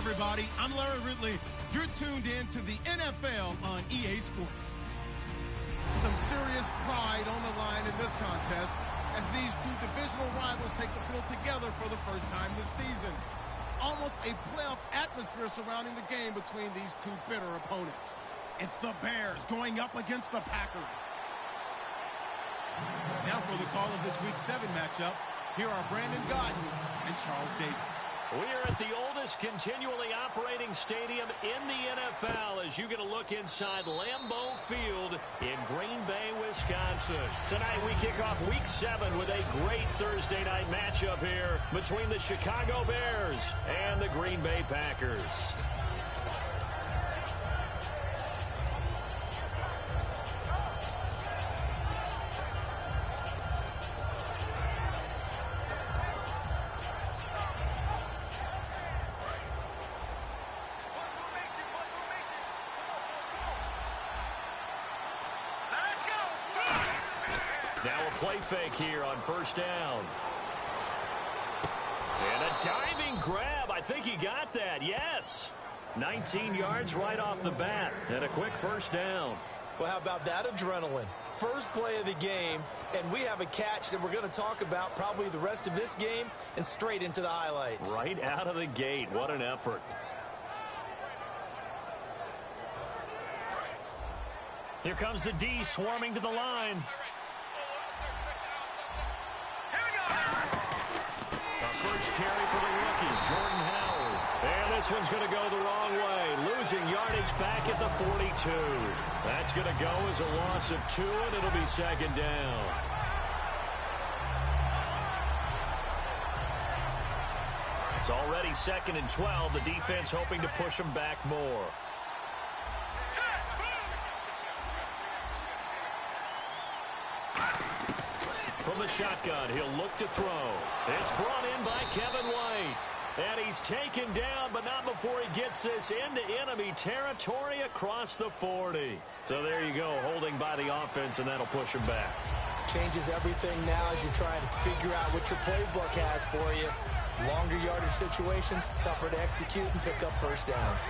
everybody. I'm Larry Ridley. You're tuned in to the NFL on EA Sports. Some serious pride on the line in this contest as these two divisional rivals take the field together for the first time this season. Almost a playoff atmosphere surrounding the game between these two bitter opponents. It's the Bears going up against the Packers. Now for the call of this Week 7 matchup, here are Brandon Gaudin and Charles Davis. We are at the oldest continually operating stadium in the NFL as you get a look inside Lambeau Field in Green Bay, Wisconsin. Tonight we kick off Week 7 with a great Thursday night matchup here between the Chicago Bears and the Green Bay Packers. Now a play fake here on first down. And a diving grab. I think he got that. Yes. 19 yards right off the bat. And a quick first down. Well, how about that adrenaline? First play of the game, and we have a catch that we're going to talk about probably the rest of this game and straight into the highlights. Right out of the gate. What an effort. Here comes the D swarming to the line. Carry for the rookie, Jordan Howard. And this one's going to go the wrong way. Losing yardage back at the 42. That's going to go as a loss of 2, and it'll be second down. It's already 2nd and 12. The defense hoping to push them back more. From the shotgun, he'll look to throw. It's brought in by Kevin White. And he's taken down, but not before he gets this into enemy territory across the 40. So there you go, holding by the offense, and that'll push him back. Changes everything now as you're trying to figure out what your playbook has for you. Longer yardage situations, tougher to execute and pick up first downs.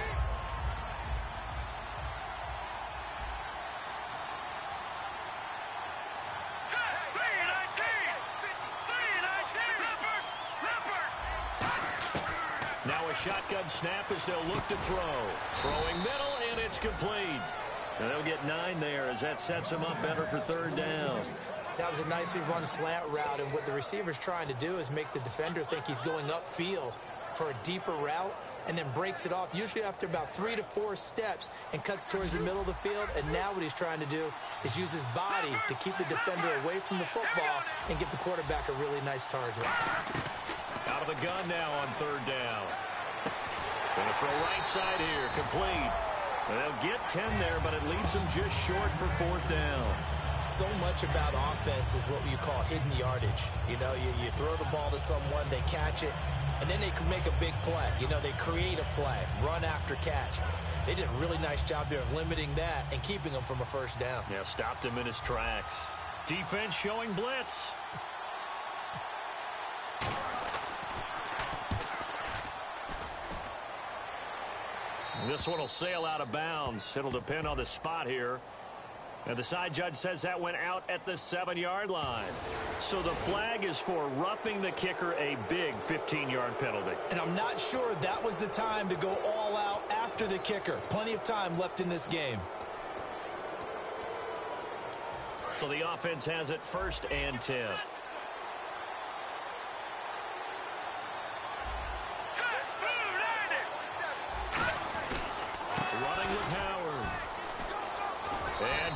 Shotgun snap as they'll look to throw. Throwing middle, and it's complete. And they'll get 9 there as that sets them up better for third down. That was a nicely run slant route, and what the receiver's trying to do is make the defender think he's going upfield for a deeper route and then breaks it off, usually after about 3 to 4 steps, and cuts towards the middle of the field. And now what he's trying to do is use his body to keep the defender away from the football and give the quarterback a really nice target. Out of the gun now on third down. Going to throw right side here, complete. They'll get 10 there, but it leaves them just short for fourth down. So much about offense is what you call hidden yardage. You know, you throw the ball to someone, they catch it, and then they can make a big play. You know, they create a play, run after catch. They did a really nice job there of limiting that and keeping them from a first down. Yeah, stopped him in his tracks. Defense showing blitz. This one will sail out of bounds. It'll depend on the spot here. And the side judge says that went out at the 7-yard line. So the flag is for roughing the kicker, a big 15-yard penalty. And I'm not sure that was the time to go all out after the kicker. Plenty of time left in this game. So the offense has it 1st and 10.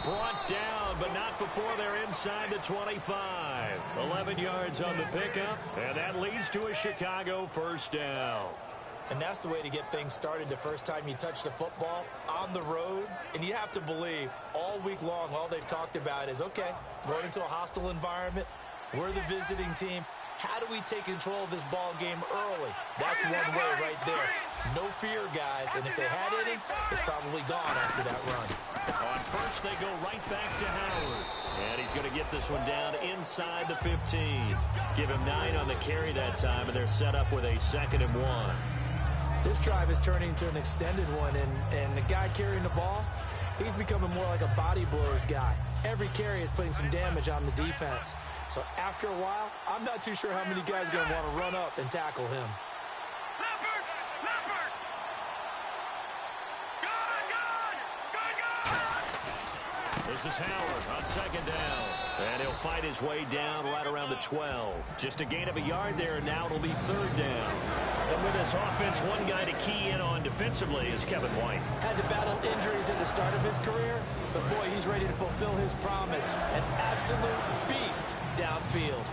Brought down, but not before they're inside the 25. 11 yards on the pickup, and that leads to a Chicago first down. And that's the way to get things started the first time you touch the football on the road. And you have to believe all week long, all they've talked about is, okay, going into a hostile environment, we're the visiting team. How do we take control of this ball game early? That's one way right there. No fear, guys. And if they had any, it's probably gone after that run. On first, they go right back to Howard. And he's going to get this one down inside the 15. Give him 9 on the carry that time, and they're set up with a 2nd and 1. This drive is turning into an extended one, and the guy carrying the ball, he's becoming more like a body blows guy. Every carry is putting some damage on the defense. So after a while, I'm not too sure how many guys are going to want to run up and tackle him. This is Howard on second down. And he'll fight his way down right around the 12. Just a gain of a yard there, and now it'll be third down. And with this offense, one guy to key in on defensively is Kevin White. Had to battle injuries at the start of his career, but boy, he's ready to fulfill his promise. An absolute beast downfield.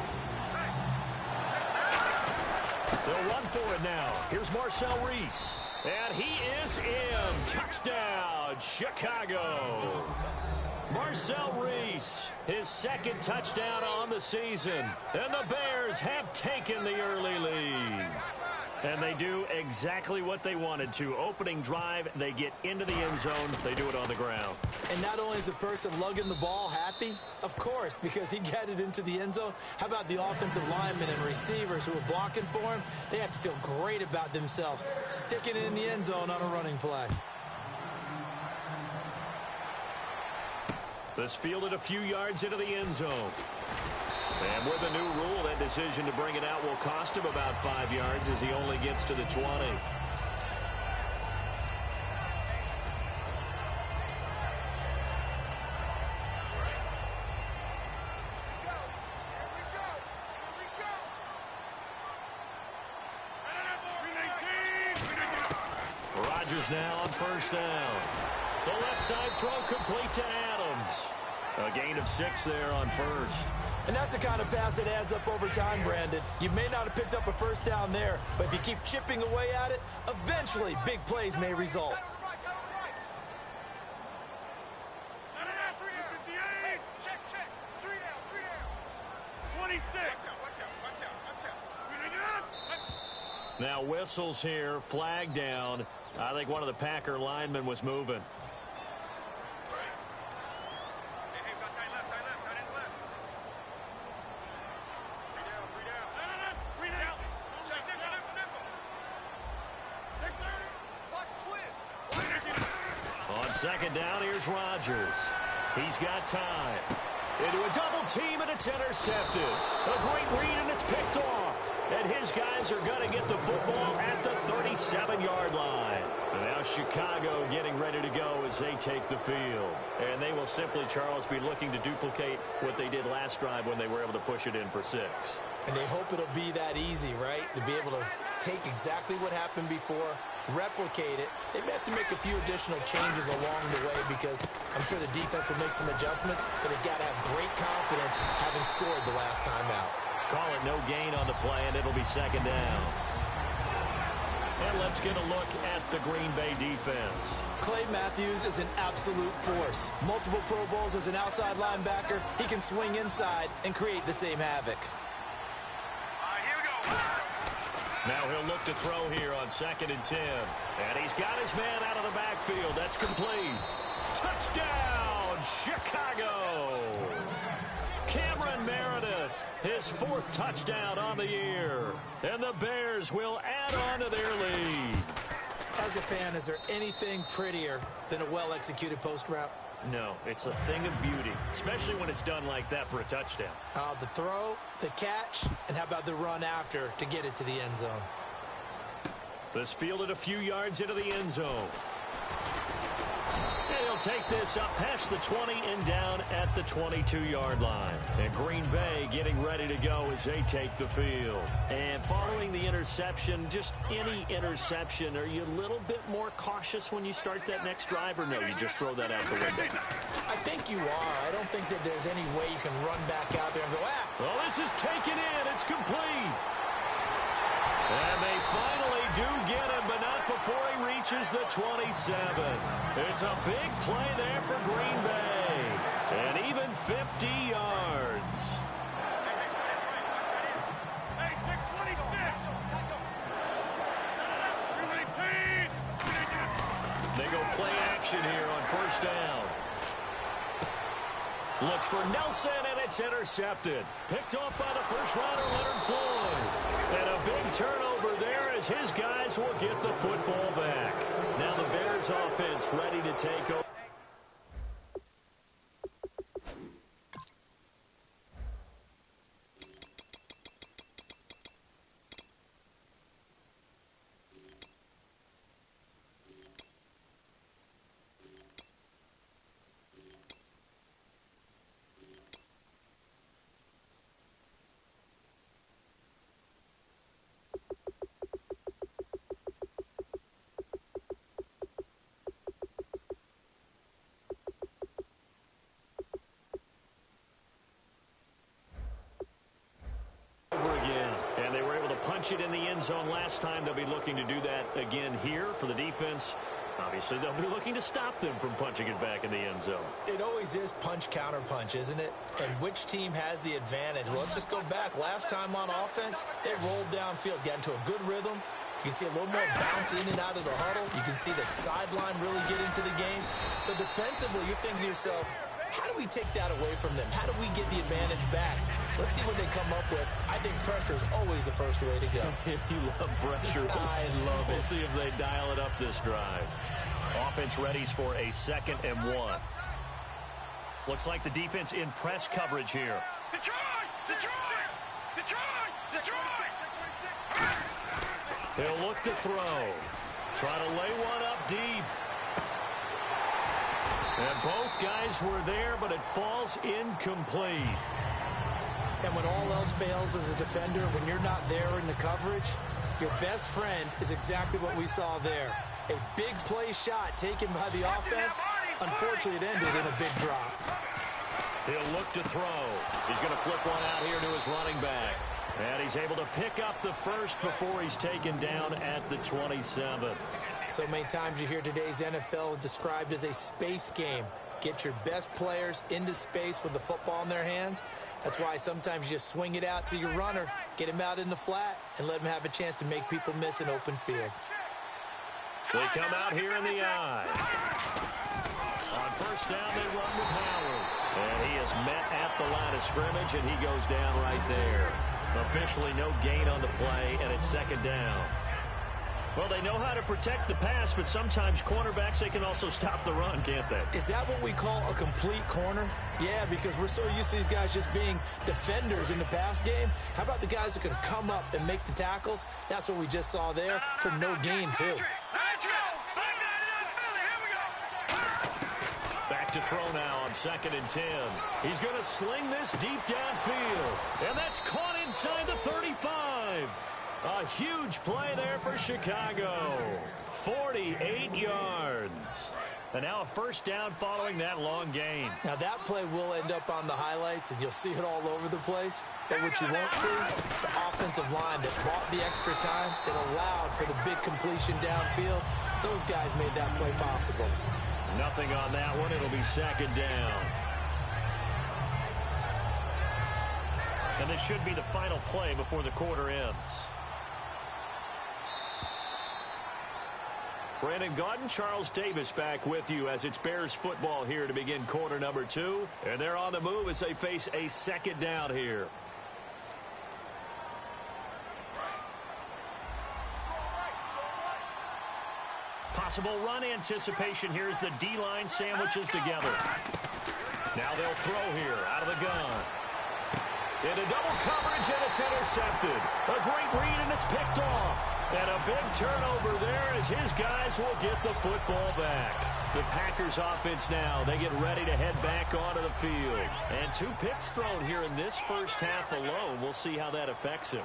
They'll run for it now. Here's Marcel Reese. And he is in. Touchdown, Chicago. Marcel Reese, his second touchdown on the season. And the Bears have taken the early lead. And they do exactly what they wanted to. Opening drive, they get into the end zone. They do it on the ground. And not only is the person lugging the ball happy, of course, because he got it into the end zone. How about the offensive linemen and receivers who are blocking for him? They have to feel great about themselves, sticking it in the end zone on a running play. This fielded a few yards into the end zone. And with a new rule, that decision to bring it out will cost him about 5 yards as he only gets to the 20. Rodgers now on first down. The left side throw complete to Adams. A gain of 6 there on first. And that's the kind of pass that adds up over time, Brandon. You may not have picked up a first down there, but if you keep chipping away at it, eventually big plays may result. Now whistles here, flag down. I think one of the Packer linemen was moving. On second down, here's Rodgers. He's got time. Into a double team, and it's intercepted. A great read, and it's picked off. And his guys are going to get the football at the 37-yard line. And now Chicago getting ready to go as they take the field. And they will simply, Charles, be looking to duplicate what they did last drive when they were able to push it in for 6. And they hope it'll be that easy, right? To be able to take exactly what happened before, replicate it. They may have to make a few additional changes along the way because I'm sure the defense will make some adjustments, but they've got to have great confidence having scored the last time out. Call it no gain on the play, and it'll be second down. And let's get a look at the Green Bay defense. Clay Matthews is an absolute force. Multiple Pro Bowls as an outside linebacker. He can swing inside and create the same havoc. Now he'll look to throw here on 2nd and 10. And he's got his man out of the backfield. That's complete. Touchdown, Chicago! Cameron Meredith, his 4th touchdown on the year. And the Bears will add on to their lead. As a fan, is there anything prettier than a well-executed post route? No, it's a thing of beauty, especially when it's done like that for a touchdown. The throw, the catch, and how about the run after to get it to the end zone? This fielded a few yards into the end zone. And he'll take this up past the 20 and down at the 22-yard line. And Green Bay getting ready to go as they take the field. And following the interception, just any interception, are you a little bit more cautious when you start that next drive, or no, you just throw that out the window? I think you are. I don't think that there's any way you can run back out there and go, Well, this is taken in. It's complete. And they finally do get him, but not before he reaches the 27. It's a big play there for Green Bay. And even 50 yards. They go play action here on first down. Looks for Nelson, and it's intercepted. Picked off by the first rounder, Leonard Floyd. And a big turnover there as his guys will get the football back. Now the Bears offense ready to take over. Punch it in the end zone last time. They'll be looking to do that again here for the defense. Obviously, they'll be looking to stop them from punching it back in the end zone. It always is punch, counter punch, isn't it? And which team has the advantage? Well, let's just go back. Last time on offense, they rolled downfield, got into a good rhythm. You can see a little more bounce in and out of the huddle. You can see that sideline really get into the game. So defensively, you're thinking to yourself, how do we take that away from them? How do we get the advantage back? Let's see what they come up with. I think pressure is always the first way to go. You love pressure. I love it. We'll see if they dial it up this drive. Offense readies for a 2nd and 1. Looks like the defense in press coverage here. He'll look to throw. Try to lay one up deep. And both guys were there, but it falls incomplete. And when all else fails as a defender, when you're not there in the coverage, your best friend is exactly what we saw there. A big play shot taken by the offense. Unfortunately, it ended in a big drop. He'll look to throw. He's going to flip one out here to his running back. And he's able to pick up the first before he's taken down at the 27. So many times you hear today's NFL described as a space game. Get your best players into space with the football in their hands. That's why sometimes you swing it out to your runner, get him out in the flat, and let him have a chance to make people miss an open field. They come out here in the eye. On first down, they run with Howard. And he is met at the line of scrimmage, and he goes down right there. Officially no gain on the play, and it's 2nd down. Well, they know how to protect the pass, but sometimes cornerbacks, they can also stop the run, can't they? Is that what we call a complete corner? Yeah, because we're so used to these guys just being defenders in the pass game. How about the guys who can come up and make the tackles? That's what we just saw there for no gain, too. Back to throw now on 2nd and 10. He's going to sling this deep downfield. And that's caught inside the 35. A huge play there for Chicago. 48 yards. And now a first down following that long gain. Now that play will end up on the highlights, and you'll see it all over the place. But what you won't see, the offensive line that bought the extra time, that allowed for the big completion downfield. Those guys made that play possible. Nothing on that one. It'll be 2nd down. And this should be the final play before the quarter ends. Brandon Gaudin, Charles Davis back with you as it's Bears football here to begin quarter number 2. And they're on the move as they face a 2nd down here. Possible run anticipation here as the D-line sandwiches together. Now they'll throw here out of the gun. Into double coverage, and it's intercepted. A great read, and it's picked off. And a big turnover there as his guys will get the football back. The Packers offense now, they get ready to head back onto the field. And 2 picks thrown here in this first half alone. We'll see how that affects him.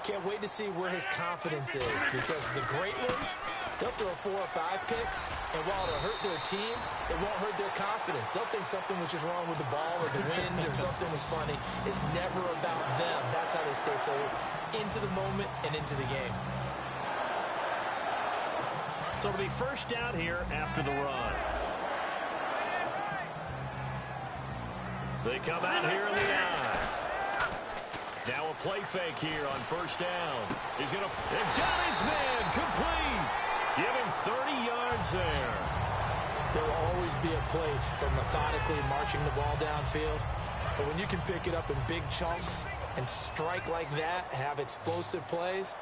Can't wait to see where his confidence is, because the great ones, they'll throw 4 or 5 picks, and while it'll hurt their team, it won't hurt their confidence. They'll think something was just wrong with the ball or the wind or something was funny. It's never about them. That's how they stay so into the moment and into the game. So it'll be first down here after the run. They come out here in the eye. Now a play fake here on first down. He's going to... They've got his man complete. Give him 30 yards there. There will always be a place for methodically marching the ball downfield. But when you can pick it up in big chunks and strike like that, have explosive plays,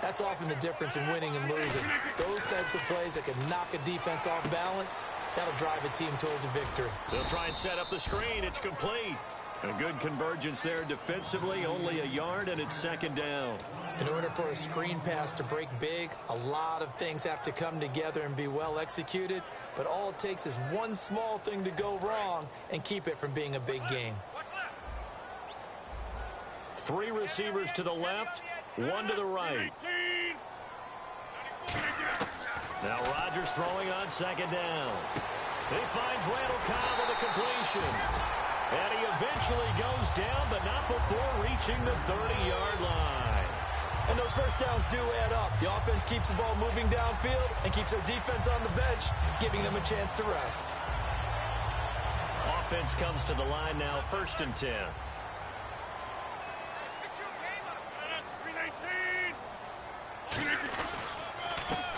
That's often the difference in winning and losing. Those types of plays that can knock a defense off balance, that'll drive a team towards a victory. They'll try and set up the screen. It's complete. A good convergence there defensively, only a yard, and it's second down. In order for a screen pass to break big, a lot of things have to come together and be well executed, but all it takes is one small thing to go wrong and keep it from being a big game. 3 receivers to the left, 1 to the right. Now Rodgers throwing on second down. He finds Randall Cobb with a completion. And he eventually goes down, but not before reaching the 30-yard line. And those first downs do add up. The offense keeps the ball moving downfield and keeps their defense on the bench, giving them a chance to rest. Offense comes to the line now, 1st and 10.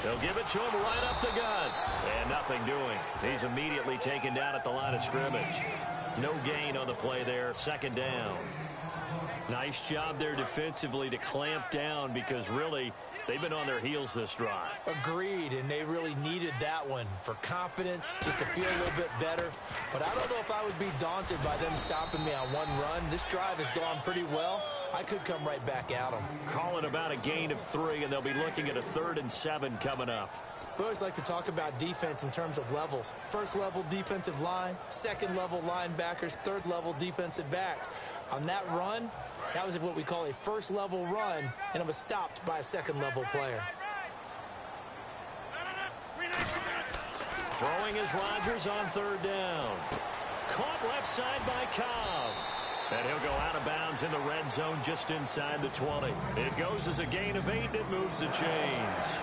They'll give it to him right up the gut. And nothing doing. He's immediately taken down at the line of scrimmage. No gain on the play there, 2nd down. Nice job there defensively to clamp down because really they've been on their heels this drive. Agreed, and they really needed that one for confidence, just to feel a little bit better. But I don't know if I would be daunted by them stopping me on one run. This drive has gone pretty well. I could come right back at them. Calling about a gain of 3, and they'll be looking at a 3rd and 7 coming up. We always like to talk about defense in terms of levels. 1st level defensive line, 2nd level linebackers, 3rd level defensive backs. On that run, that was what we call a 1st level run, and it was stopped by a 2nd level player. Throwing is Rodgers on 3rd down. Caught left side by Cobb. And he'll go out of bounds in the red zone just inside the 20. It goes as a gain of 8, and it moves the chains.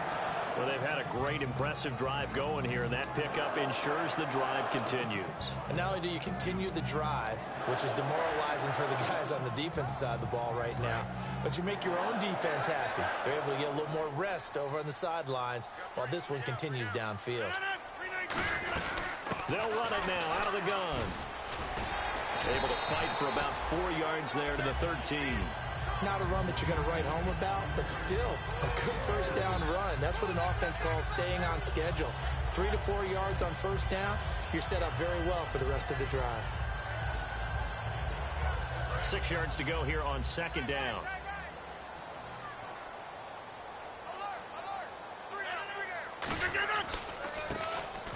Well, they've had a great, impressive drive going here, and that pickup ensures the drive continues. And not only do you continue the drive, which is demoralizing for the guys on the defensive side of the ball right now, but you make your own defense happy. They're able to get a little more rest over on the sidelines while this one continues downfield. They'll run it now out of the gun. Able to fight for about 4 yards there to the 13. Not a run that you're going to write home about, but still a good 1st down run. That's what an offense calls staying on schedule. 3 to 4 yards on 1st down, you're set up very well for the rest of the drive. 6 yards to go here on 2nd down.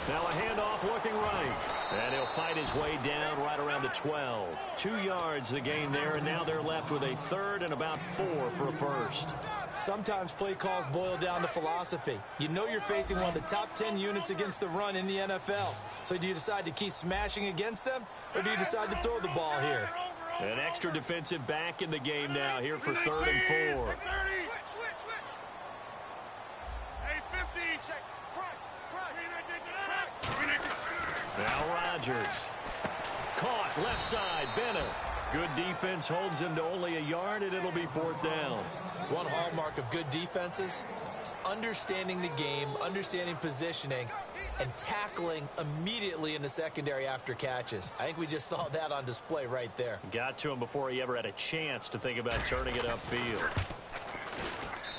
Now a handoff looking right. And he'll fight his way down right around the 12. 2 yards the gain there, and now they're left with a 3rd and about 4 for a 1st. Sometimes play calls boil down to philosophy. You know you're facing one of the top 10 units against the run in the NFL. So do you decide to keep smashing against them, or do you decide to throw the ball here? An extra defensive back in the game now here for 3rd and 4. Now Rodgers. Caught left side, Bennett. Good defense holds him to only a yard, and it'll be 4th down. One hallmark of good defenses is understanding the game, understanding positioning, and tackling immediately in the secondary after catches. I think we just saw that on display right there. Got to him before he ever had a chance to think about turning it upfield.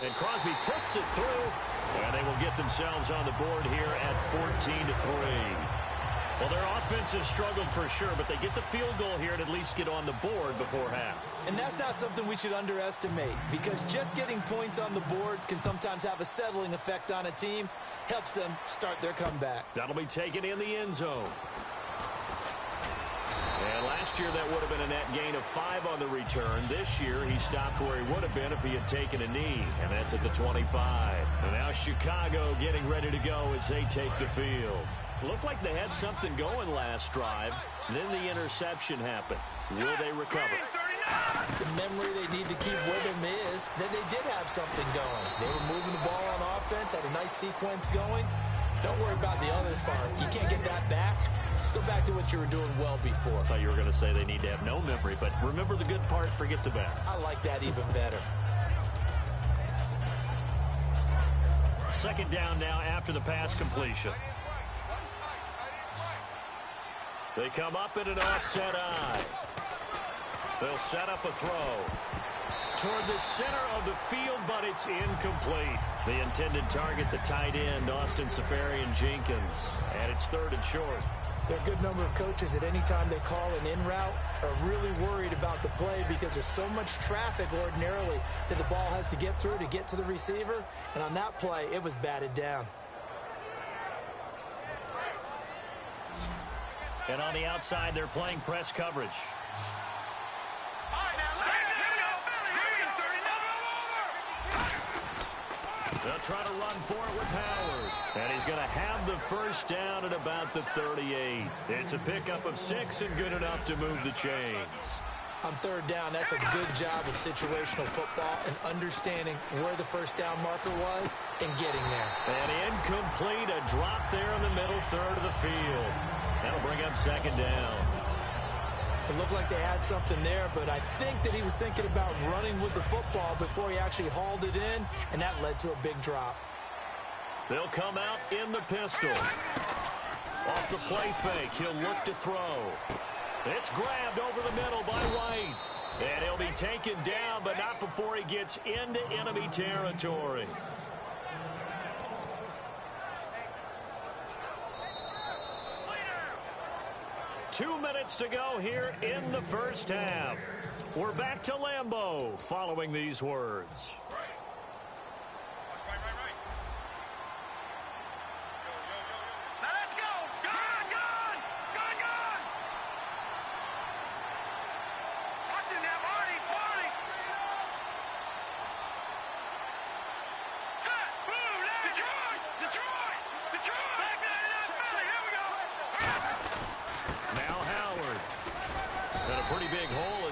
And Crosby puts it through, and they will get themselves on the board here at 14-3. Well, their offense has struggled for sure, but they get the field goal here and at least get on the board before half. And that's not something we should underestimate, because just getting points on the board can sometimes have a settling effect on a team, helps them start their comeback. That'll be taken in the end zone. And last year that would have been a net gain of 5 on the return. This year he stopped where he would have been if he had taken a knee, and that's at the 25. And now Chicago getting ready to go as they take the field. Looked like they had something going last drive. Then the interception happened. Will they recover? The memory they need to keep with them is that they did have something going. They were moving the ball on offense, had a nice sequence going. Don't worry about the other part. You can't get that back. Let's go back to what you were doing well before. I thought you were going to say they need to have no memory, but remember the good part, forget the bad. I like that even better. 2nd down now after the pass completion. They come up in an offset eye. They'll set up a throw. toward the center of the field, but it's incomplete. The intended target, the tight end, Austin Safarian-Jenkins. And it's 3rd and short. There are a good number of coaches that any time they call an in route are really worried about the play because there's so much traffic ordinarily that the ball has to get through to get to the receiver. And on that play, it was batted down. And on the outside, they're playing press coverage. They'll try to run for it with Howard. And he's going to have the first down at about the 38. It's a pickup of 6 and good enough to move the chains. On 3rd down, that's a good job of situational football and understanding where the first down marker was and getting there. And incomplete, a drop there in the middle 3rd of the field. That'll bring up 2nd down. It looked like they had something there, but I think that he was thinking about running with the football before he actually hauled it in, and that led to a big drop. They'll come out in the pistol. Off the play fake, he'll look to throw. It's grabbed over the middle by White. And he'll be taken down, but not before he gets into enemy territory. Two minutes to go here in the first half. We're back to Lambeau following these words.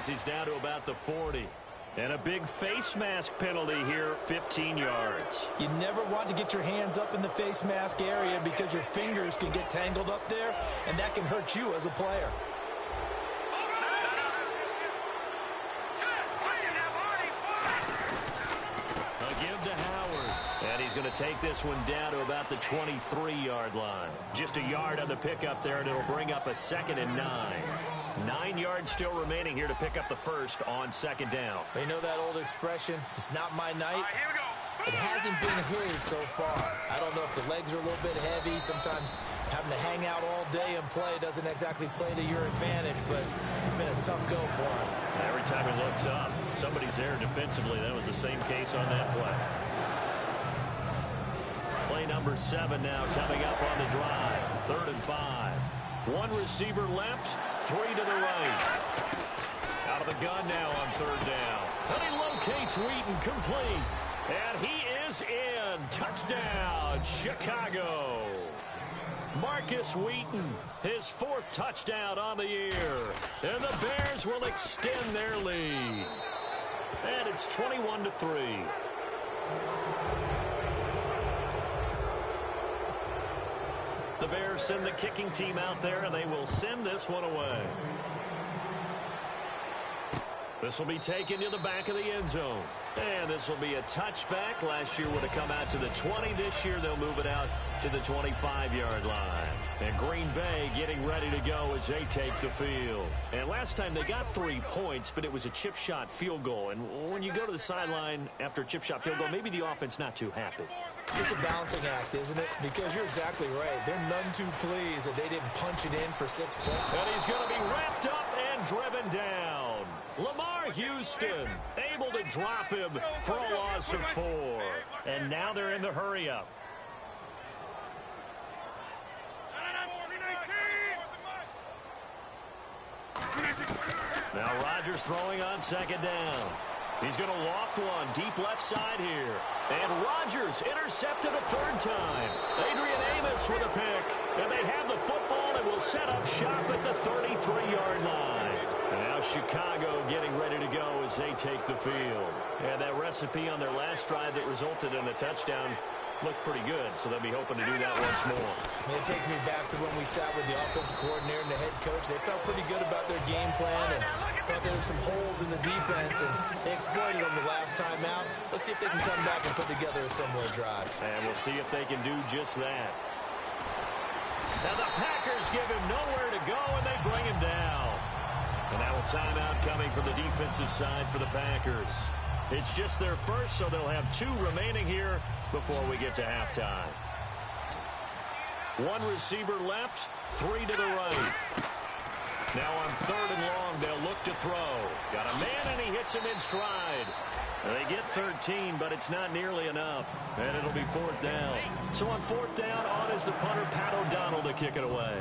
He's down to about the 40. And a big face mask penalty here, 15 yards. You never want to get your hands up in the face mask area because your fingers can get tangled up there, and that can hurt you as a player. A give to Howard. And he's going to take this one down to about the 23-yard line. Just a yard on the pickup there, and it'll bring up a 2nd and 9. 9 yards still remaining here to pick up the first on 2nd down. You know that old expression, it's not my night? It hasn't been his so far. I don't know if the legs are a little bit heavy. Sometimes having to hang out all day and play doesn't exactly play to your advantage, but it's been a tough go for him. Every time he looks up, somebody's there defensively. That was the same case on that play. Play number 7 now coming up on the drive. 3rd and 5. One receiver left, 3 to the right. Out of the gun now on 3rd down. And he locates Wheaton complete. And he is in. Touchdown, Chicago. Marcus Wheaton, his 4th touchdown on the year. And the Bears will extend their lead. And it's 21-3. The Bears send the kicking team out there, and they will send this one away. This will be taken to the back of the end zone. And this will be a touchback. Last year would have come out to the 20. This year they'll move it out to the 25-yard line. And Green Bay getting ready to go as they take the field. And last time they got 3 points, but it was a chip shot field goal. And when you go to the sideline after a chip shot field goal, maybe the offense not too happy. It's a balancing act, isn't it? Because you're exactly right. They're none too pleased that they didn't punch it in for 6 points. And he's going to be wrapped up and driven down. Lamar Houston able to drop him for a loss of 4. And now they're in the hurry-up. Now Rodgers throwing on 2nd down. He's going to loft one deep left side here. And Rodgers intercepted a 3rd time. Adrian Amos with a pick. And they have the football and will set up shop at the 33-yard line. And now Chicago getting ready to go as they take the field. And that recipe on their last drive that resulted in a touchdown looked pretty good, so they'll be hoping to do that once more. It takes me back to when we sat with the offensive coordinator and the head coach. They felt pretty good about their game plan and thought there were some holes in the defense, and they exploited them the last time out. Let's see if they can come back and put together a similar drive. And we'll see if they can do just that. Now the Packers give him nowhere to go, and they bring him down. And now a timeout coming from the defensive side for the Packers. It's just their first, so they'll have 2 remaining here before we get to halftime. 1 receiver left, 3 to the right. Now on 3rd and long, they'll look to throw. Got a man, and he hits him in stride. They get 13, but it's not nearly enough, and it'll be 4th down. So on 4th down, on is the punter, Pat O'Donnell, to kick it away.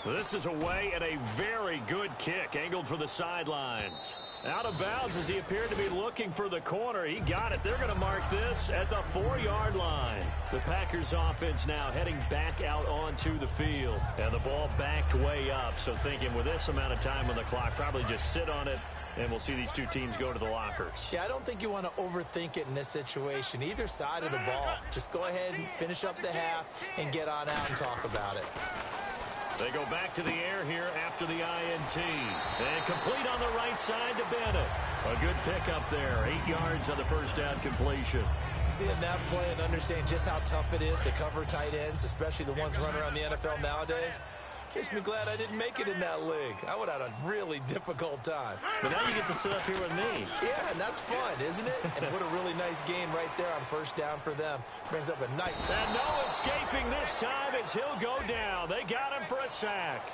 This is away, and a very good kick, angled for the sidelines. Out of bounds as he appeared to be looking for the corner. He got it. They're going to mark this at the 4-yard line. The Packers offense now heading back out onto the field. And the ball backed way up. So thinking with this amount of time on the clock, probably just sit on it, and we'll see these 2 teams go to the lockers. Yeah, I don't think you want to overthink it in this situation. Either side of the ball. Just go ahead and finish up the half and get on out and talk about it. They go back to the air here after the INT. And complete on the right side to Bennett. A good pickup there. 8 yards on the first down completion. Seeing that play and understanding just how tough it is to cover tight ends, especially the ones running around the NFL nowadays, makes me glad I didn't make it in that league. I would have had a really difficult time. But now you get to sit up here with me. Yeah, and that's fun, isn't it? And what a really nice game right there on first down for them. Brings up a nice... And no escaping this time as he'll go down. They got him for a sack.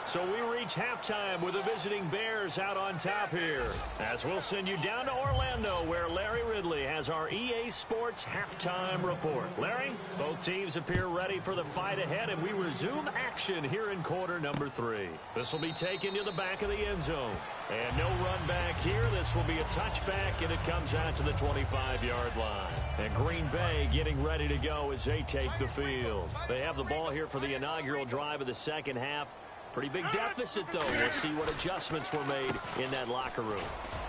So we reach halftime with the visiting Bears out on top here. As we'll send you down to Orlando, where Larry Ridley has our EA Sports halftime report. Larry, both teams appear ready for the fight ahead, and we resume action here in quarter number 3. This will be taken to the back of the end zone. And no run back here. This will be a touchback, and it comes out to the 25-yard line. And Green Bay getting ready to go as they take the field. They have the ball here for the inaugural drive of the second half. Pretty big deficit, though. We'll see what adjustments were made in that locker room.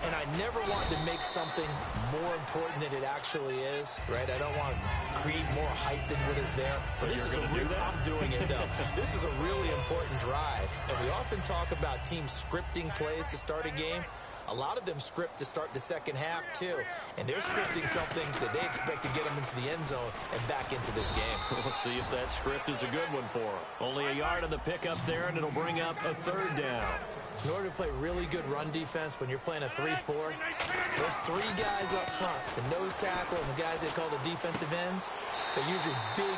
And I never want to make something more important than it actually is, right? I don't want to create more hype than what is there. But this is I'm doing it, though. This is a really important drive. And we often talk about teams scripting plays to start a game. A lot of them script to start the second half, too. And they're scripting something that they expect to get them into the end zone and back into this game. We'll see if that script is a good one for them. Only a yard on the pickup there, and it'll bring up a 3rd down. In order to play really good run defense when you're playing a 3-4, there's 3 guys up front, the nose tackle and the guys they call the defensive ends. They're usually big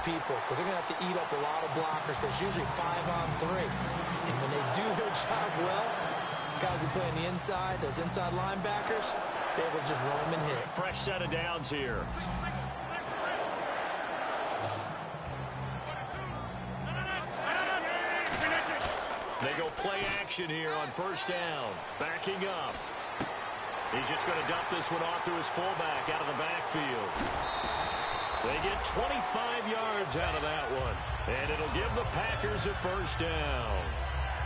people because they're going to have to eat up a lot of blockers. There's usually 5-on-3. And when they do their job well, guys who play on the inside, those inside linebackers, they're able to just roam and hit. Fresh set of downs here. They go play action here on first down. Backing up. He's just going to dump this one off to his fullback out of the backfield. They get 25 yards out of that one. And it'll give the Packers a first down.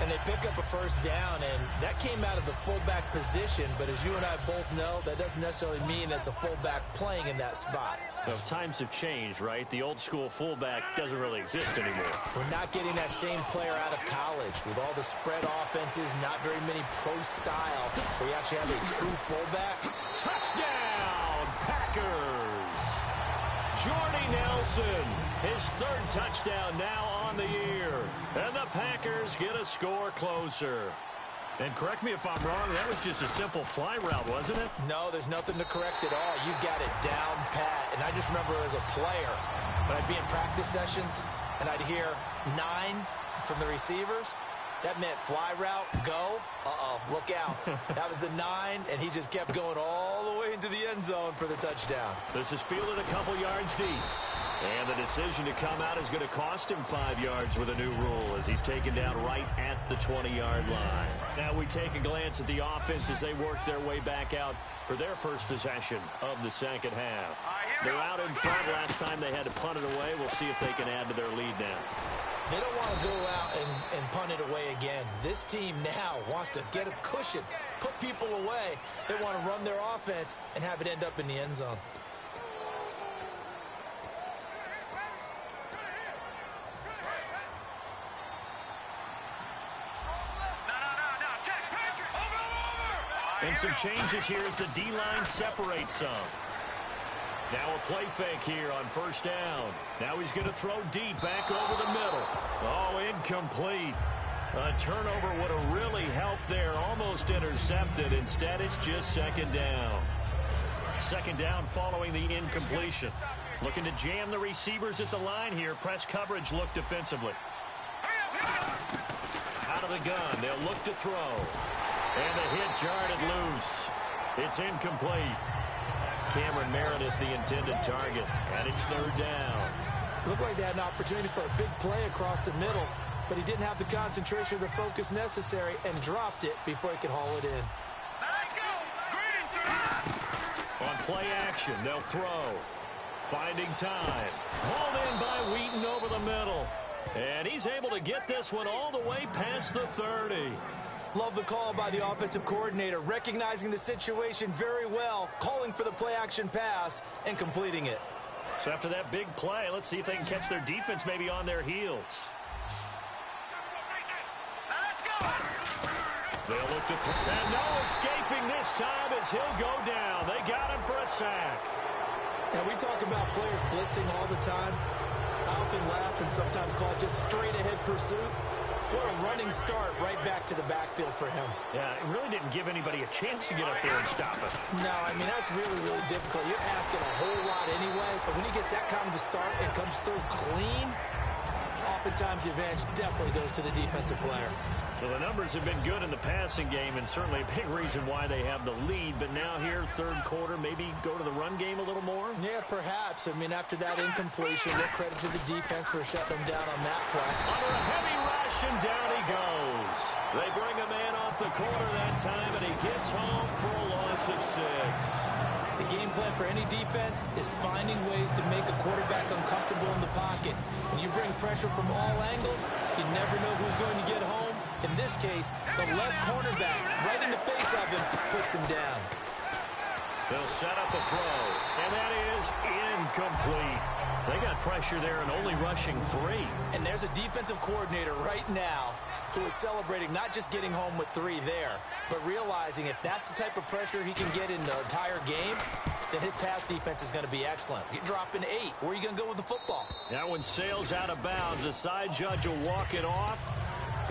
And they pick up a first down, and that came out of the fullback position. But as you and I both know, that doesn't necessarily mean it's a fullback playing in that spot. Well, times have changed, right? The old school fullback doesn't really exist anymore. We're not getting that same player out of college with all the spread offenses, not very many pro style, where you actually have a true fullback. Touchdown, Packers! Jordy Nelson, his 3rd touchdown now on the year. And the Packers get a score closer. And correct me if I'm wrong, that was just a simple fly route, wasn't it? No, there's nothing to correct at all. You got it down pat. And I just remember as a player, when I'd be in practice sessions, and I'd hear 9 from the receivers, that meant fly route, go, look out. That was the 9, and he just kept going all the way into the end zone for the touchdown. This is fielded a couple yards deep. And the decision to come out is going to cost him 5 yards with a new rule as he's taken down right at the 20-yard line. Now we take a glance at the offense as they work their way back out for their first possession of the second half. They're out in front. Last time they had to punt it away. We'll see if they can add to their lead now. They don't want to go out and punt it away again. This team now wants to get a cushion, put people away. They want to run their offense and have it end up in the end zone. And some changes here as the D-line separates some. Now a play fake here on first down. Now he's going to throw deep back over the middle. Oh, incomplete. A turnover would have really helped there. Almost intercepted. Instead, it's just second down. Second down following the incompletion. Looking to jam the receivers at the line here. Press coverage look defensively. Out of the gun. They'll look to throw. And the hit jarred it loose. It's incomplete. Cameron Meredith, the intended target. And it's third down. Looked like they had an opportunity for a big play across the middle, but he didn't have the concentration or the focus necessary and dropped it before he could haul it in. On play action, they'll throw. Finding time. Hauled in by Wheaton over the middle. And he's able to get this one all the way past the 30. Love the call by the offensive coordinator, recognizing the situation very well, calling for the play-action pass, and completing it. So after that big play, let's see if they can catch their defense maybe on their heels. They'll look to throw. And no escaping this time as he'll go down. They got him for a sack. Now, we talk about players blitzing all the time. I often laugh and sometimes call it just straight-ahead pursuit. What a running start right back to the backfield for him. Yeah, it really didn't give anybody a chance to get up there and stop it. No, I mean, that's really, really difficult. You're asking a whole lot anyway, but when he gets that kind of a start and comes through clean, oftentimes the advantage definitely goes to the defensive player. Well, the numbers have been good in the passing game and certainly a big reason why they have the lead. But now here, third quarter, maybe go to the run game a little more? Yeah, perhaps. I mean, after that incompletion, we'll credit to the defense for shutting them down on that play. Under a heavy rush, and down he goes. They bring a man off the corner that time, and he gets home for a loss of 6. The game plan for any defense is finding ways to make a quarterback uncomfortable in the pocket. When you bring pressure from all angles, you never know who's going to get home. In this case, the left cornerback, right in the face of him, puts him down. They'll set up a throw, and that is incomplete. They got pressure there and only rushing 3. And there's a defensive coordinator right now who is celebrating not just getting home with 3 there, but realizing if that's the type of pressure he can get in the entire game, then his pass defense is going to be excellent. You're dropping 8. Where are you going to go with the football? That one sails out of bounds. The side judge will walk it off.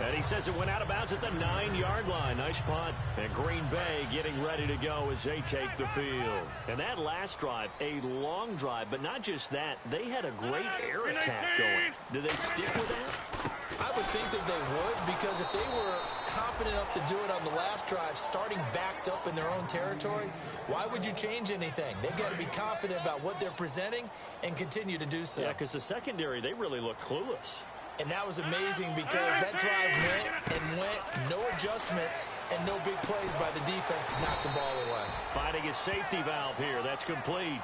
And he says it went out of bounds at the 9-yard line. Nice punt. And Green Bay getting ready to go as they take the field. And that last drive, a long drive, but not just that. They had a great air attack going. Do they stick with that? I would think that they would, because if they were confident enough to do it on the last drive, starting backed up in their own territory, why would you change anything? They've got to be confident about what they're presenting and continue to do so. Yeah, because the secondary, they really look clueless. And that was amazing because that drive went, no adjustments, and no big plays by the defense to knock the ball away. Finding a safety valve here. That's complete.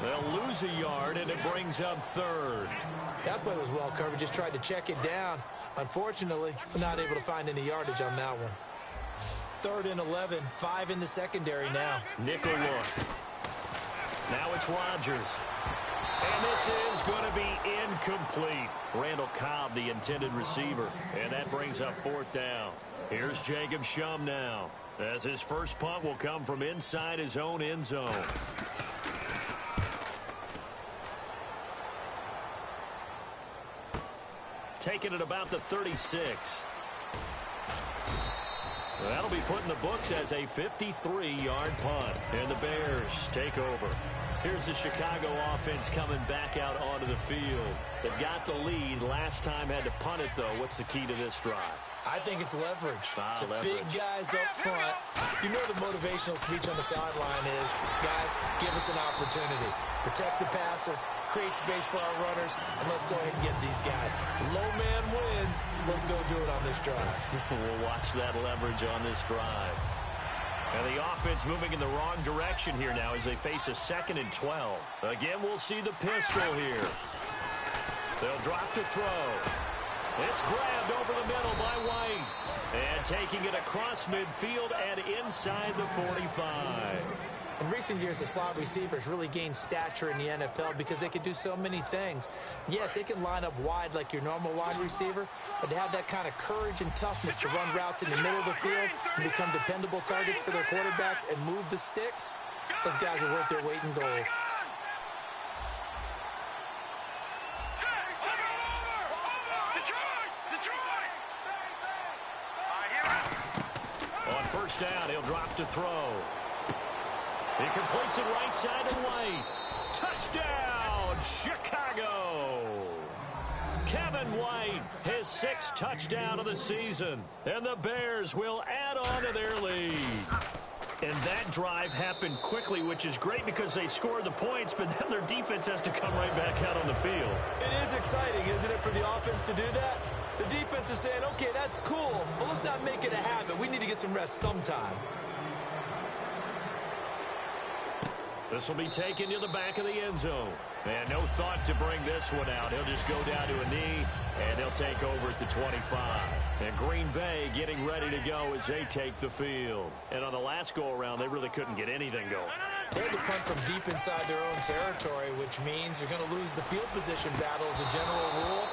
They'll lose a yard, and it brings up third. That play was well covered. Just tried to check it down. Unfortunately, not able to find any yardage on that one. 3rd and 11, 5 in the secondary now. Nickel look. Now it's Rodgers. And this is going to be incomplete. Randall Cobb, the intended receiver. And that brings up 4th down. Here's Jacob Shum now, as his first punt will come from inside his own end zone. Taking it about the 36. That'll be put in the books as a 53-yard punt. And the Bears take over. Here's the Chicago offense coming back out onto the field. They've got the lead. Last time had to punt it, though. What's the key to this drive? I think it's leverage. Leverage. Big guys up front. You know the motivational speech on the sideline is, guys, give us an opportunity. Protect the passer, create space for our runners, and let's go ahead and get these guys. Low man wins. Let's go do it on this drive. We'll watch that leverage on this drive. And the offense moving in the wrong direction here now as they face a 2nd and 12. Again, we'll see the pistol here. They'll drop to throw. It's grabbed over the middle by White. And taking it across midfield and inside the 45. In recent years, the slot receivers really gained stature in the NFL because they can do so many things. Yes, they can line up wide like your normal wide receiver, but to have that kind of courage and toughness to run routes in the middle of the field and become dependable targets for their quarterbacks and move the sticks, those guys are worth their weight in gold. first down. He'll drop to throw. He completes it right side to White. Touchdown, Chicago! Kevin White, his 6th touchdown of the season. And the Bears will add on to their lead. And that drive happened quickly, which is great because they scored the points, but then their defense has to come right back out on the field. It is exciting, isn't it, for the offense to do that? The defense is saying, okay, that's cool, but let's not make it a habit. We need to get some rest sometime. This will be taken to the back of the end zone. And no thought to bring this one out. He'll just go down to a knee, and they'll take over at the 25. And Green Bay getting ready to go as they take the field. And on the last go-around, they really couldn't get anything going. They had to punt from deep inside their own territory, which means you're going to lose the field position battle as a general rule.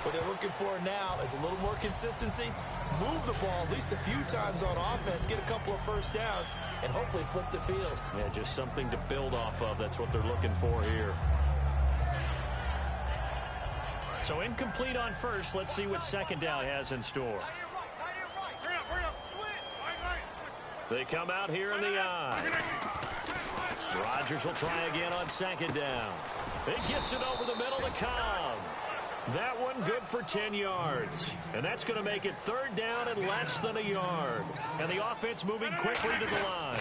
What they're looking for now is a little more consistency, move the ball at least a few times on offense, get a couple of first downs, and hopefully flip the field. Yeah, just something to build off of. That's what they're looking for here. So incomplete on first. Let's see what second down has in store. They come out here in the eye. Rodgers will try again on second down. He gets it over the middle to Cobb. That one good for 10 yards. And that's going to make it 3rd down and less than a yard. And the offense moving quickly to the line.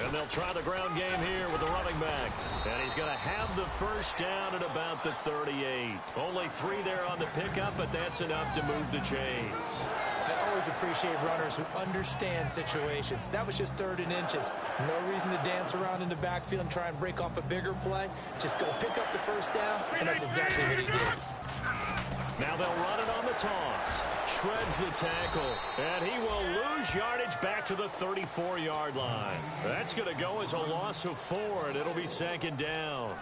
And they'll try the ground game here with the running back. And he's going to have the first down at about the 38. Only 3 there on the pickup, but that's enough to move the chains. I always appreciate runners who understand situations. That was just 3rd and inches. No reason to dance around in the backfield and try and break off a bigger play. Just go pick up the first down, and that's exactly what he did. Now they'll run it on the toss. Shreds the tackle, and he will lose yardage back to the 34-yard line. That's going to go as a loss of 4, and it'll be 2nd down.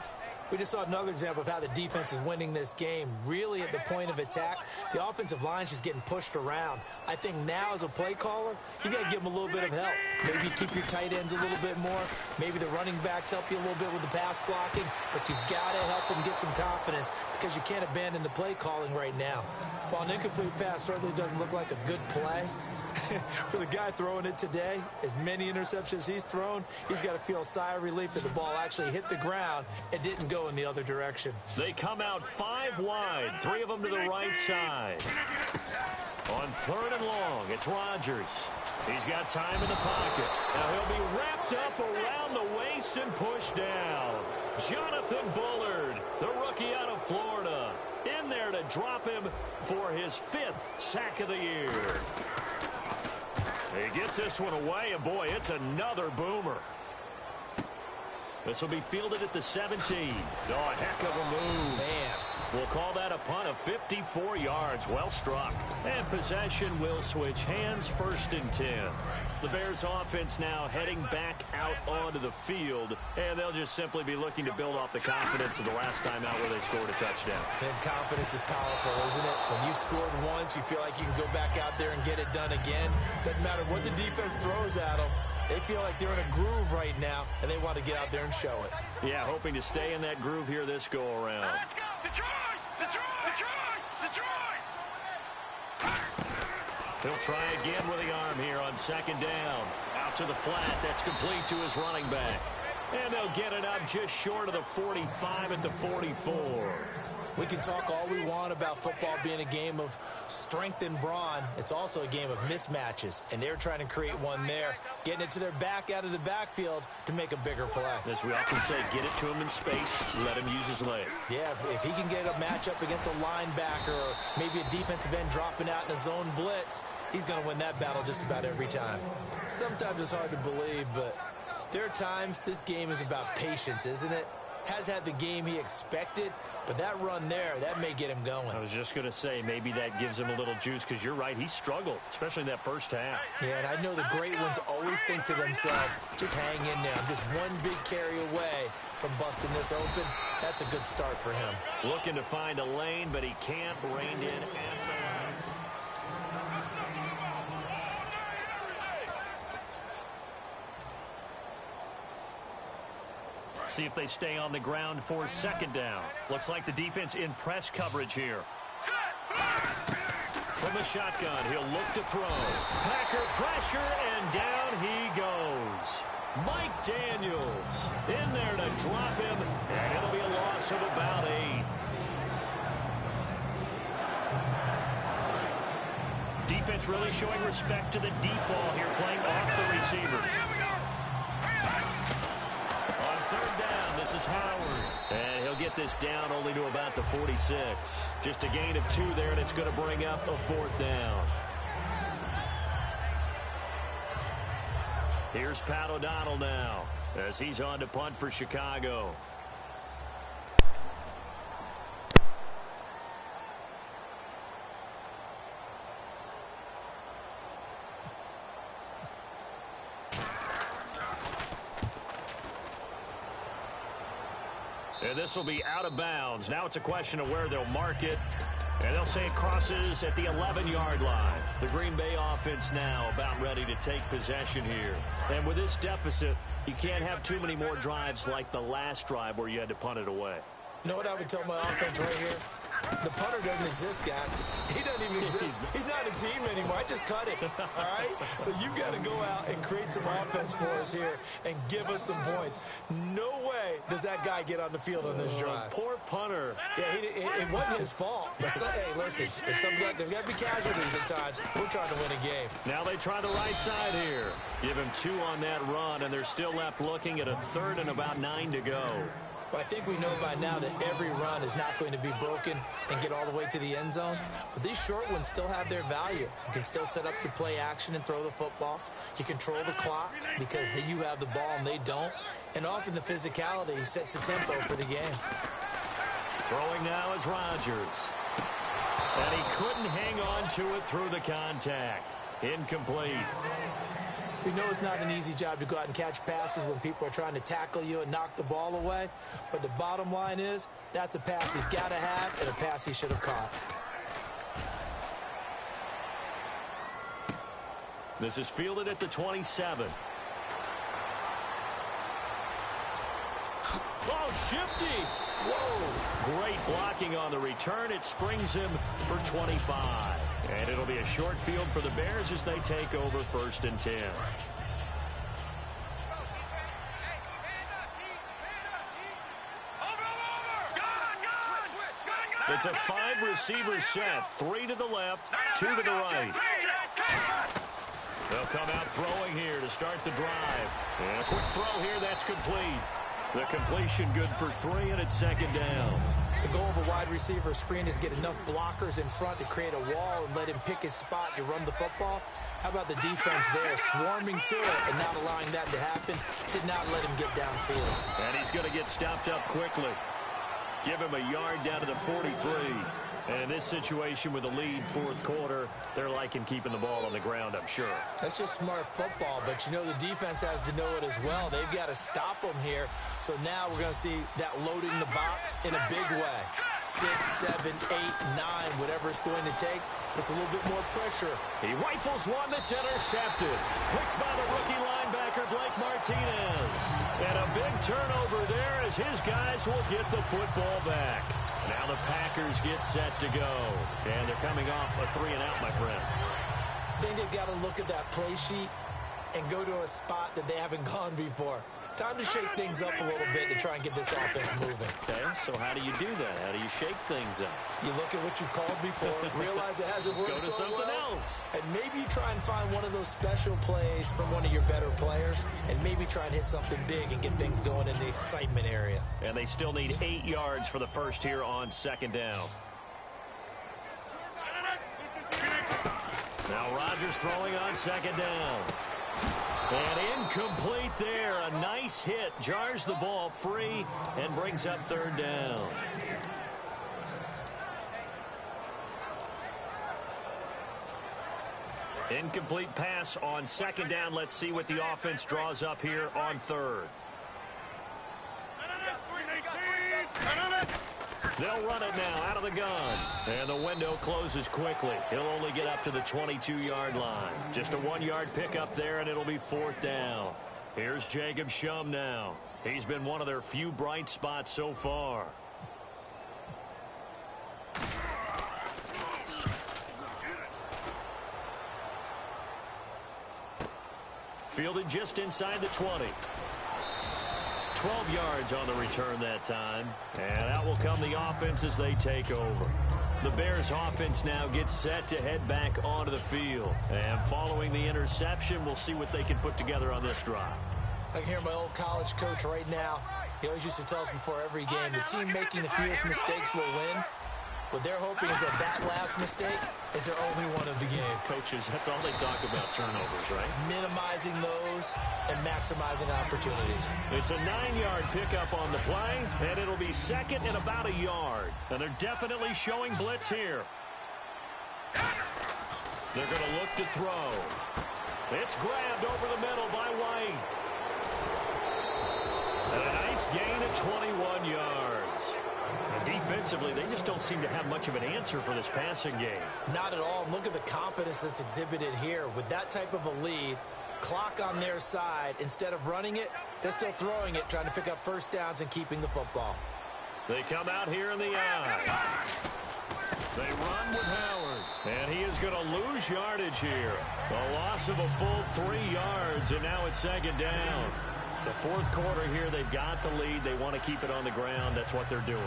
We just saw another example of how the defense is winning this game. Really at the point of attack, the offensive line's just getting pushed around. I think now as a play caller, you got to give them a little bit of help. Maybe keep your tight ends a little bit more. Maybe the running backs help you a little bit with the pass blocking. But you've got to help them get some confidence because you can't abandon the play calling right now. While an incomplete pass certainly doesn't look like a good play, for the guy throwing it today, as many interceptions he's thrown, he's got to feel a sigh of relief that the ball actually hit the ground and didn't go in the other direction. They come out 5 wide, 3 of them to the right side. On 3rd and long, it's Rodgers. He's got time in the pocket. Now he'll be wrapped up around the waist and pushed down. Jonathan Bullard, the rookie out of Florida, in there to drop him for his 5th sack of the year. He gets this one away, and boy, it's another boomer. This will be fielded at the 17. Oh, a heck of a move. Man. We'll call that a punt of 54 yards. Well struck. And possession will switch hands, 1st and 10. The Bears offense now heading back out onto the field, and they'll just simply be looking to build off the confidence of the last time out where they scored a touchdown. And confidence is powerful, isn't it? When you've scored once, you feel like you can go back out there and get it done again. Doesn't matter what the defense throws at them. They feel like they're in a groove right now, and they want to get out there and show it. Yeah, hoping to stay in that groove here this go-around. Let's go! Detroit! Detroit! Detroit! Detroit! He'll try again with the arm here on 2nd down. Out to the flat. That's complete to his running back. And they'll get it up just short of the 45 at the 44. We can talk all we want about football being a game of strength and brawn. It's also a game of mismatches, and they're trying to create one there, getting it to their back out of the backfield to make a bigger play. As we often say, get it to him in space, let him use his leg. Yeah, if he can get a matchup against a linebacker or maybe a defensive end dropping out in a zone blitz, he's going to win that battle just about every time. Sometimes it's hard to believe, but there are times this game is about patience, isn't it? Has had the game he expected, but that run there, that may get him going. I was just going to say, maybe that gives him a little juice, because you're right, he struggled, especially in that first half. Yeah, and I know the great ones always think to themselves, just hang in there. I'm just one big carry away from busting this open. That's a good start for him. Looking to find a lane, but he can't. Reined in at the see if they stay on the ground for 2nd down. Looks like the defense in press coverage here. From the shotgun, he'll look to throw. Packer pressure, and down drop him, and it'll be a loss of about 8. Defense really showing respect to the deep ball here, playing off the receivers. On third down, this is Howard. And he'll get this down only to about the 46. Just a gain of 2 there, and it's going to bring up a 4th down. Here's Pat O'Donnell now, as he's on to punt for Chicago. And this will be out of bounds. Now it's a question of where they'll mark it. And they'll say it crosses at the 11-yard line. The Green Bay offense now about ready to take possession here. And with this deficit, you can't have too many more drives like the last drive where you had to punt it away. You know what I would tell my offense right here? The punter doesn't exist, guys. He doesn't even exist. He's not a team anymore. I just cut it, all right? So you've got to go out and create some offense for us here and give us some points. No way does that guy get on the field on this drive. Poor punter. Yeah, it wasn't his fault. But hey, listen, there's got to be casualties at times. We're trying to win a game. Now they try the right side here. Give him 2 on that run, and they're still left looking at a 3rd and about 9 to go. But I think we know by now that every run is not going to be broken and get all the way to the end zone. But these short ones still have their value. You can still set up your play action and throw the football. You control the clock because you have the ball and they don't. And often the physicality sets the tempo for the game. Throwing now is Rodgers. And he couldn't hang on to it through the contact. Incomplete. We know it's not an easy job to go out and catch passes when people are trying to tackle you and knock the ball away. But the bottom line is, that's a pass he's got to have and a pass he should have caught. This is fielded at the 27. Oh, shifty. Whoa. Great blocking on the return. It springs him for 25. And it'll be a short field for the Bears as they take over 1st and 10. It's a 5-receiver set. 3 to the left, 2 to the right. They'll come out throwing here to start the drive. And a quick throw here, that's complete. The completion good for 3, and it's 2nd down. The goal of a wide receiver screen is get enough blockers in front to create a wall and let him pick his spot to run the football. How about the defense there, swarming to it and not allowing that to happen? Did not let him get downfield. And he's going to get stopped up quickly. Give him a yard down to the 43. And in this situation with the lead 4th quarter, they're liking keeping the ball on the ground, I'm sure. That's just smart football, but you know the defense has to know it as well. They've got to stop them here. So now we're going to see that loading the box in a big way. 6, 7, 8, 9, whatever it's going to take. Puts a little bit more pressure. He rifles one that's intercepted. Picked by the rookie linebacker, Blake Martinez. And a big turnover there as his guys will get the football back. Now the Packers get set to go. And they're coming off a 3-and-out, my friend. I think they've got to look at that play sheet and go to a spot that they haven't gone before. Time to shake things up a little bit to try and get this offense moving. Okay, so how do you do that? How do you shake things up? You look at what you've called before, realize it hasn't worked Go to so something well, else. and maybe try and find one of those special plays from one of your better players, and maybe try and hit something big and get things going in the excitement area. And they still need 8 yards for the first here on 2nd down. Now Rodgers throwing on 2nd down. And incomplete there. A nice hit. Jars the ball free and brings up 3rd down. Incomplete pass on 2nd down. Let's see what the offense draws up here on 3rd. They'll run it now out of the gun. And the window closes quickly. He'll only get up to the 22-yard line. Just a 1-yard pickup there, and it'll be 4th down. Here's Jacob Shum now. He's been one of their few bright spots so far. Fielded just inside the 20. 12 yards on the return that time. And out will come the offense as they take over. The Bears offense now gets set to head back onto the field. And following the interception, we'll see what they can put together on this drive. I can hear my old college coach right now. He always used to tell us before every game, the team making the fewest mistakes will win. What they're hoping is that last mistake is their only one of the game. Coaches, that's all they talk about, turnovers, right? Minimizing those and maximizing opportunities. It's a 9-yard pickup on the play, and it'll be second and about a yard. And they're definitely showing blitz here. They're going to look to throw. It's grabbed over the middle by White. And a nice gain at 21 yards. And defensively, they just don't seem to have much of an answer for this passing game. Not at all. Look at the confidence that's exhibited here. With that type of a lead, clock on their side, instead of running it, they're still throwing it, trying to pick up first downs and keeping the football. They come out here in the eye. They run with Howard. And he is going to lose yardage here. A loss of a full 3 yards, and now it's second down. The fourth quarter here, they've got the lead. They want to keep it on the ground. That's what they're doing.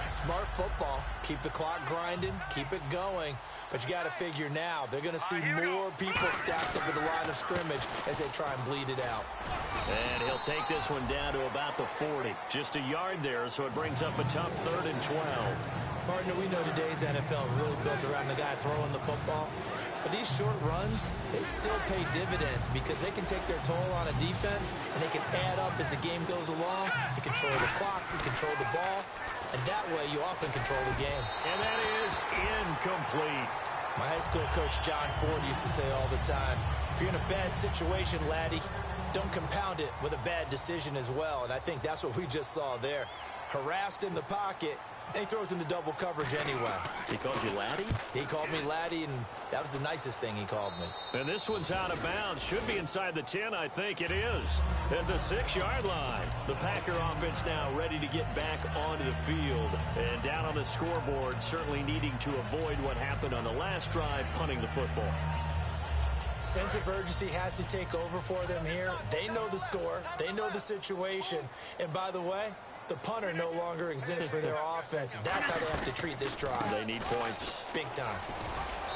Smart football. Keep the clock grinding. Keep it going. But you got to figure now, they're going to see more people stacked up at the line of scrimmage as they try and bleed it out. And he'll take this one down to about the 40. Just a yard there, so it brings up a tough 3rd and 12. Partner, we know today's NFL is really built around the guy throwing the football. But these short runs, they still pay dividends because they can take their toll on a defense and they can add up as the game goes along. You control the clock, you control the ball, and that way you often control the game. And that is incomplete. My high school coach, John Ford, used to say all the time, if you're in a bad situation, laddie, don't compound it with a bad decision as well. And I think that's what we just saw there. Harassed in the pocket, and he throws into double coverage anyway. He called you laddie? He called me laddie, and that was the nicest thing he called me. And this one's out of bounds. Should be inside the 10, I think it is. At the 6-yard line. The Packer offense now ready to get back onto the field. And down on the scoreboard, certainly needing to avoid what happened on the last drive, punting the football. Sense of urgency has to take over for them here. They know the score. They know the situation. And by the way, the punter no longer exists for their offense. That's how they have to treat this drive. They need points. Big time.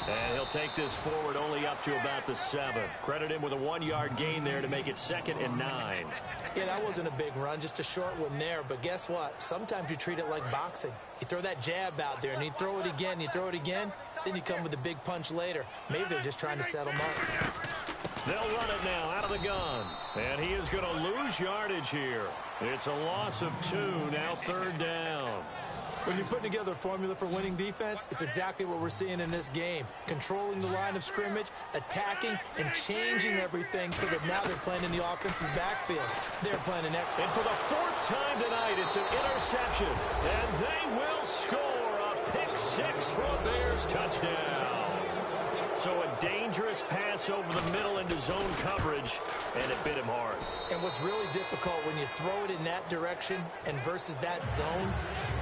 And he'll take this forward only up to about the 7. Credit him with a 1-yard gain there to make it 2nd and 9. Yeah, that wasn't a big run, just a short one there. But guess what? Sometimes you treat it like boxing. You throw that jab out there, and you throw it again, then you come with a big punch later. Maybe they're just trying to set them up. They'll run it now out of the gun. And he is going to lose yardage here. It's a loss of 2, now 3rd down. When you're putting together a formula for winning defense, it's exactly what we're seeing in this game. Controlling the line of scrimmage, attacking, and changing everything so that now they're playing in the offense's backfield. They're playing an And for the 4th time tonight, it's an interception. And they will score a pick 6 for a Bears touchdown. So a dangerous pass over the middle into zone coverage, and it bit him hard. And what's really difficult when you throw it in that direction and versus that zone,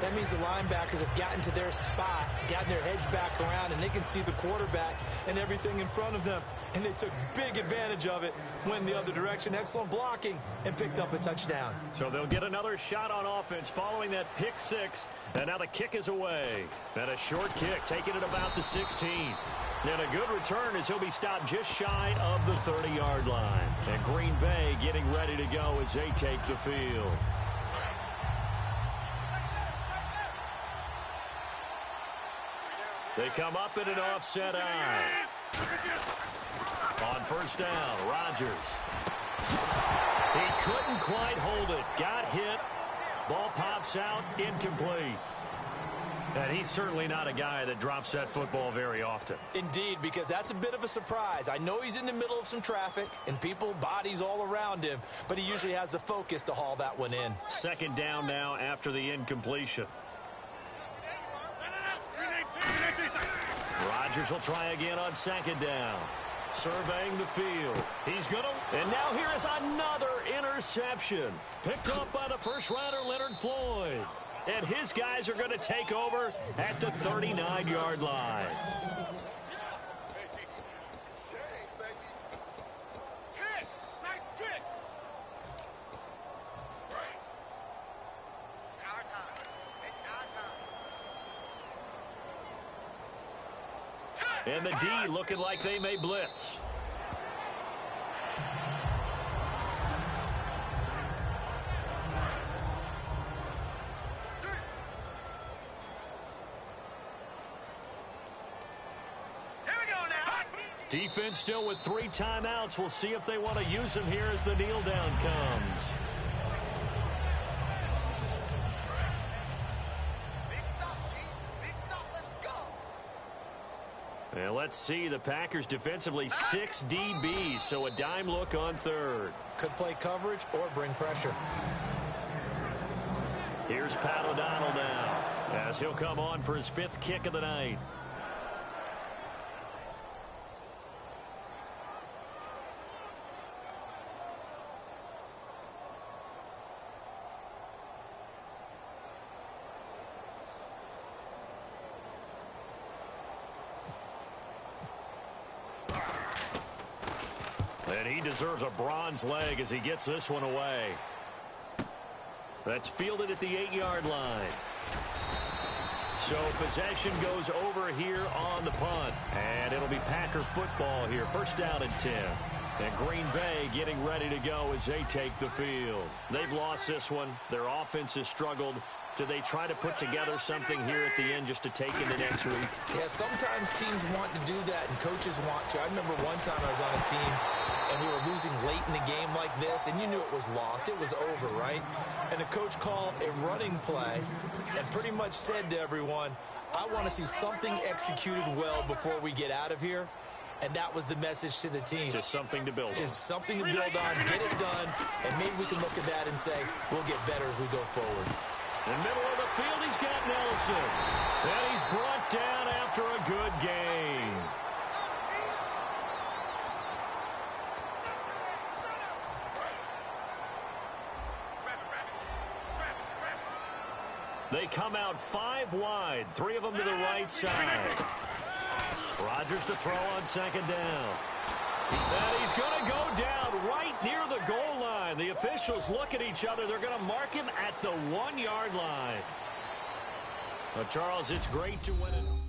that means the linebackers have gotten to their spot, gotten their heads back around, and they can see the quarterback and everything in front of them. And they took big advantage of it, went the other direction, excellent blocking, and picked up a touchdown. So they'll get another shot on offense following that pick 6, and now the kick is away. And a short kick, taking it about the 16. And a good return as he'll be stopped just shy of the 30-yard line. And Green Bay getting ready to go as they take the field. They come up in an offset eye. On 1st down, Rodgers. He couldn't quite hold it. Got hit. Ball pops out, incomplete. And he's certainly not a guy that drops that football very often. Indeed, because that's a bit of a surprise. I know he's in the middle of some traffic and people, bodies all around him, but he usually has the focus to haul that one in. 2nd down now after the incompletion. Rodgers will try again on 2nd down. Surveying the field. He's going to... And now here is another interception. Picked up by the first-rounder, Leonard Floyd. And his guys are going to take over at the 39-yard line. And the D looking like they may blitz. Defense still with 3 timeouts. We'll see if they want to use them here as the kneel down comes. Big stop, let's go. And let's see, the Packers defensively 6 DBs, so a dime look on third. Could play coverage or bring pressure. Here's Pat O'Donnell now, as he'll come on for his 5th kick of the night. And he deserves a bronze leg as he gets this one away. That's fielded at the 8-yard line. So possession goes over here on the punt. And it'll be Packer football here. First down and 10. And Green Bay getting ready to go as they take the field. They've lost this one. Their offense has struggled. Do they try to put together something here at the end just to take into next week? Yeah, sometimes teams want to do that and coaches want to. I remember one time I was on a team and we were losing late in the game like this, and you knew it was lost. It was over, right? And the coach called a running play and pretty much said to everyone, I want to see something executed well before we get out of here. And that was the message to the team. Just something to build on. Just something to build on, get it done, and maybe we can look at that and say, we'll get better as we go forward. In the middle of the field, he's got Nelson. And he's brought down after a good game. They come out 5 wide, 3 of them to the right side. Rodgers to throw on 2nd down. And he's going to go down right near the goal line. The officials look at each other. They're going to mark him at the 1-yard line. But Charles, it's great to win it.